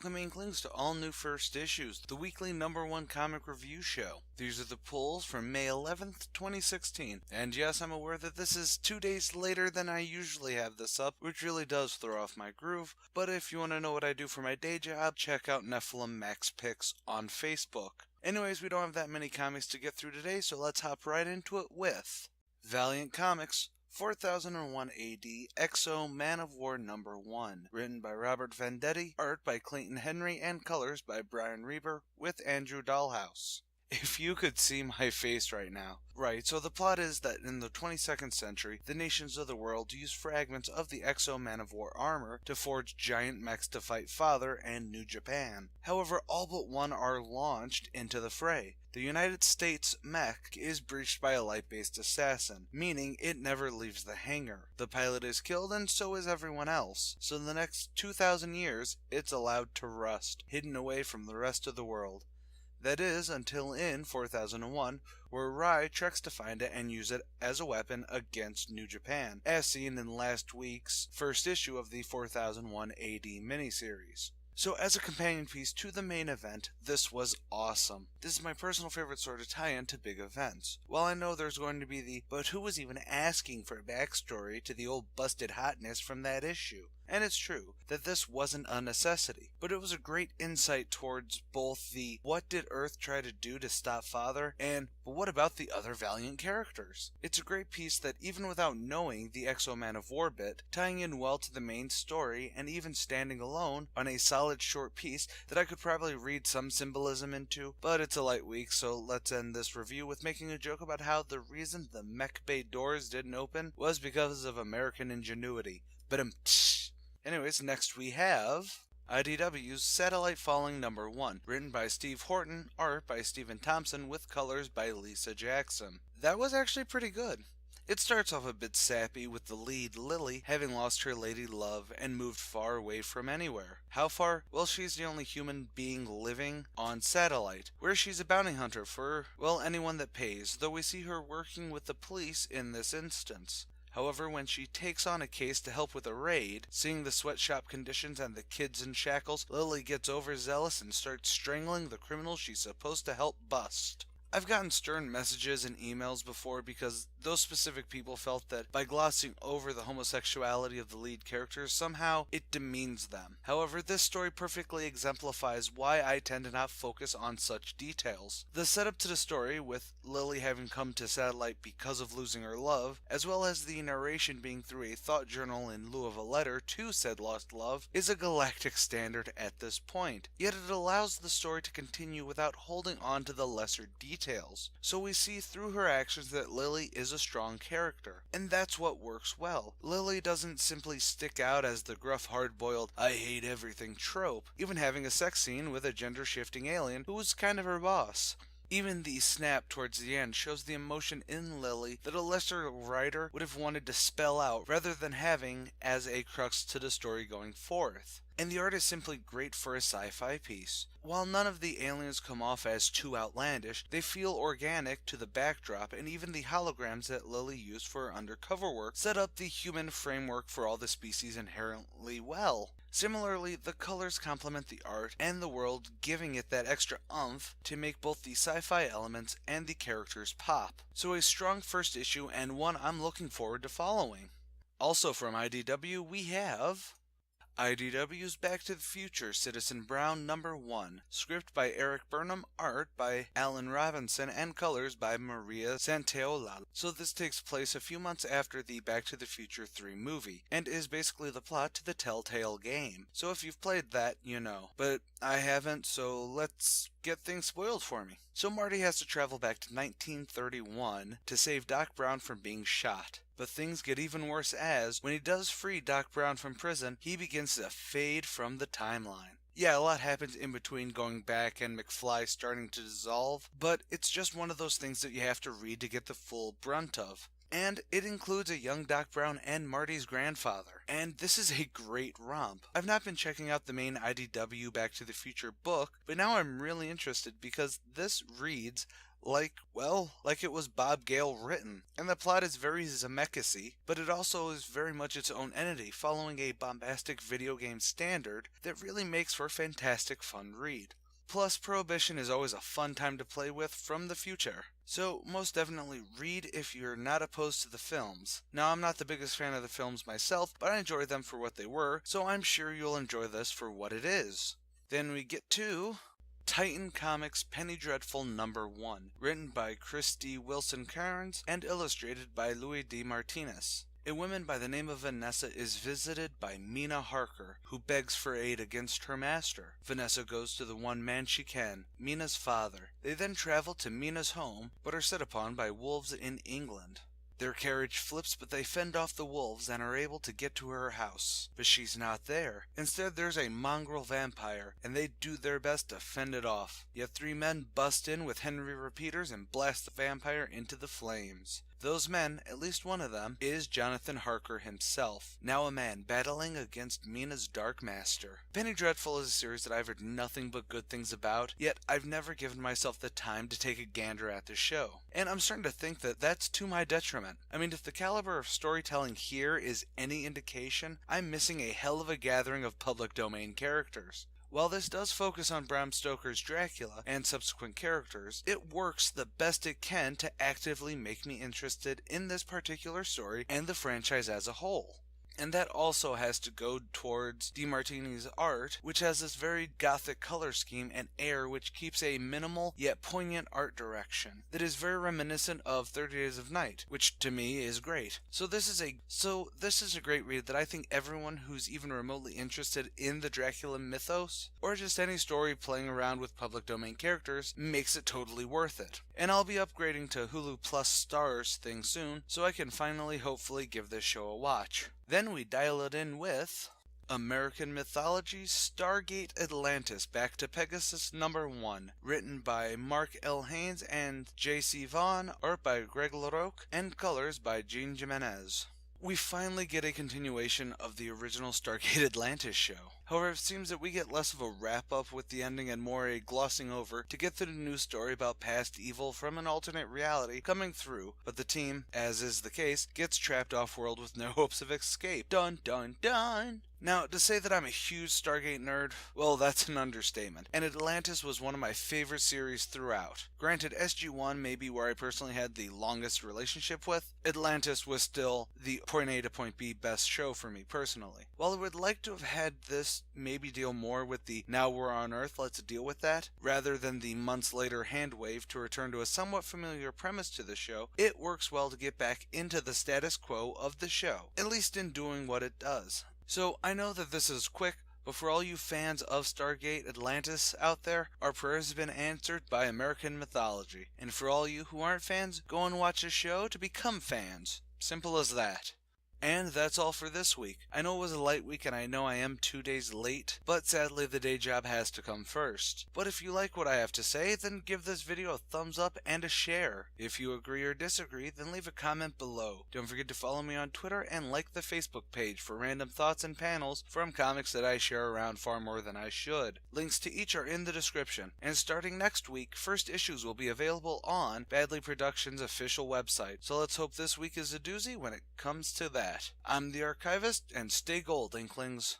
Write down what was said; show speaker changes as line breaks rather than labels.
Welcome Inklings to all new first issues, the weekly #1 comic review show. These are the polls from May 11th, 2016. And yes, I'm aware that this is 2 days later than I usually have this up, which really does throw off my groove. But if you want to know what I do for my day job, check out Nephilim Max Picks on Facebook. Anyways, we don't have that many comics to get through today, so let's hop right into it with Valiant Comics 4001 AD Exo Manowar #1, written by Robert Venditti, art by Clayton Henry, and colors by Brian Reber, with Andrew Dahlhaus. If you could see my face right now. Right, so the plot is that in the 22nd century, the nations of the world use fragments of the Exo Manowar armor to forge giant mechs to fight Father and New Japan. However, all but one are launched into the fray. The United States mech is breached by a light-based assassin, meaning it never leaves the hangar. The pilot is killed and so is everyone else, so in the next 2,000 years, it's allowed to rust, hidden away from the rest of the world. That is, until in 4001, where Rai treks to find it and use it as a weapon against New Japan, as seen in last week's first issue of the 4001 AD miniseries. So as a companion piece to the main event, this was awesome. This is my personal favorite sort of tie-in to big events. While I know there's going to be the, but who was even asking for a backstory to the old busted hotness from that issue? And it's true that this wasn't a necessity, but it was a great insight towards both the what did Earth try to do to stop Father and but what about the other Valiant characters? It's a great piece that even without knowing the Exo Manowar bit, tying in well to the main story and even standing alone on a solid short piece that I could probably read some symbolism into, but it's a light week, so let's end this review with making a joke about how the reason the mech bay doors didn't open was because of American ingenuity. But anyways, next we have IDW's Satellite Falling #1, written by Steve Horton, art by Stephen Thompson, with colors by Lisa Jackson. That was actually pretty good. It starts off a bit sappy with the lead, Lily, having lost her lady love and moved far away from anywhere. How far? Well, she's the only human being living on Satellite, where she's a bounty hunter for, well, anyone that pays, though we see her working with the police in this instance. However, when she takes on a case to help with a raid, seeing the sweatshop conditions and the kids in shackles, Lily gets overzealous and starts strangling the criminals she's supposed to help bust. I've gotten stern messages and emails before because those specific people felt that by glossing over the homosexuality of the lead characters, somehow it demeans them. However, this story perfectly exemplifies why I tend to not focus on such details. The setup to the story, with Lily having come to Satellite because of losing her love, as well as the narration being through a thought journal in lieu of a letter to said lost love, is a galactic standard at this point. Yet it allows the story to continue without holding on to the lesser details. So we see through her actions that Lily is a strong character, and that's what works well. Lily doesn't simply stick out as the gruff, hard-boiled, I hate everything trope, even having a sex scene with a gender-shifting alien who was kind of her boss. Even the snap towards the end shows the emotion in Lily that a lesser writer would have wanted to spell out rather than having as a crux to the story going forth. And the art is simply great for a sci-fi piece. While none of the aliens come off as too outlandish, they feel organic to the backdrop, and even the holograms that Lily used for her undercover work set up the human framework for all the species inherently well. Similarly, the colors complement the art and the world, giving it that extra oomph to make both the sci-fi elements and the characters pop. So a strong first issue, and one I'm looking forward to following. Also from IDW, we have IDW's Back to the Future Citizen Brown #1, script by Eric Burnham, art by Alan Robinson, and colors by Maria Santaola. So this takes place a few months after the Back to the Future 3 movie, and is basically the plot to the Telltale game. So if you've played that, you know. But I haven't, so let's get things spoiled for me. So Marty has to travel back to 1931 to save Doc Brown from being shot. But things get even worse as, when he does free Doc Brown from prison, he begins to fade from the timeline. Yeah, a lot happens in between going back and McFly starting to dissolve, but it's just one of those things that you have to read to get the full brunt of. And it includes a young Doc Brown and Marty's grandfather. And this is a great romp. I've not been checking out the main IDW Back to the Future book, but now I'm really interested because this reads like it was Bob Gale written. And the plot is very Zemeckis-y, but it also is very much its own entity, following a bombastic video game standard that really makes for a fantastic fun read. Plus, Prohibition is always a fun time to play with from the future. So, most definitely read if you're not opposed to the films. Now, I'm not the biggest fan of the films myself, but I enjoyed them for what they were, so I'm sure you'll enjoy this for what it is. Then we get to Titan Comics Penny Dreadful #1, written by Chris D. Wilson-Cairns and illustrated by Louis D. Martinez. A woman by the name of Vanessa is visited by Mina Harker, who begs for aid against her master. Vanessa goes to the one man she can, Mina's father. They then travel to Mina's home, but are set upon by wolves in England. Their carriage flips, but they fend off the wolves and are able to get to her house. But she's not there. Instead, there's a mongrel vampire, and they do their best to fend it off. Yet 3 men bust in with Henry repeaters and blast the vampire into the flames. Those men, at least one of them, is Jonathan Harker himself, now a man battling against Mina's dark master. Penny Dreadful is a series that I've heard nothing but good things about, yet I've never given myself the time to take a gander at the show. And I'm starting to think that that's to my detriment. I mean, if the caliber of storytelling here is any indication, I'm missing a hell of a gathering of public domain characters. While this does focus on Bram Stoker's Dracula and subsequent characters, it works the best it can to actively make me interested in this particular story and the franchise as a whole. And that also has to go towards DeMartini's art, which has this very gothic color scheme and air which keeps a minimal yet poignant art direction that is very reminiscent of 30 Days of Night, which to me is great. So this is a great read that I think everyone who's even remotely interested in the Dracula mythos, or just any story playing around with public domain characters, makes it totally worth it. And I'll be upgrading to Hulu Plus Stars thing soon, so I can finally hopefully give this show a watch. Then we dial it in with American Mythology Stargate Atlantis Back to Pegasus #1, written by Mark L. Haynes and J.C. Vaughn, art by Greg LaRocque, and colors by Gene Jimenez. We finally get a continuation of the original Stargate Atlantis show. However, it seems that we get less of a wrap-up with the ending and more a glossing over to get to the new story about past evil from an alternate reality coming through, but the team, as is the case, gets trapped off-world with no hopes of escape. Dun dun dun! Now, to say that I'm a huge Stargate nerd, well, that's an understatement, and Atlantis was one of my favorite series throughout. Granted, SG-1 may be where I personally had the longest relationship with, Atlantis was still the point A to point B best show for me personally. While I would like to have had this maybe deal more with the now we're on Earth, let's deal with that, rather than the months later hand wave to return to a somewhat familiar premise to the show, it works well to get back into the status quo of the show, at least in doing what it does. So, I know that this is quick, but for all you fans of Stargate Atlantis out there, our prayers have been answered by American Mythology. And for all you who aren't fans, go and watch the show to become fans. Simple as that. And that's all for this week. I know it was a light week and I know I am 2 days late, but sadly the day job has to come first. But if you like what I have to say, then give this video a thumbs up and a share. If you agree or disagree, then leave a comment below. Don't forget to follow me on Twitter and like the Facebook page for random thoughts and panels from comics that I share around far more than I should. Links to each are in the description. And starting next week, first issues will be available on Badly Productions' official website. So let's hope this week is a doozy when it comes to that. I'm the Archivist, and stay gold, Inklings.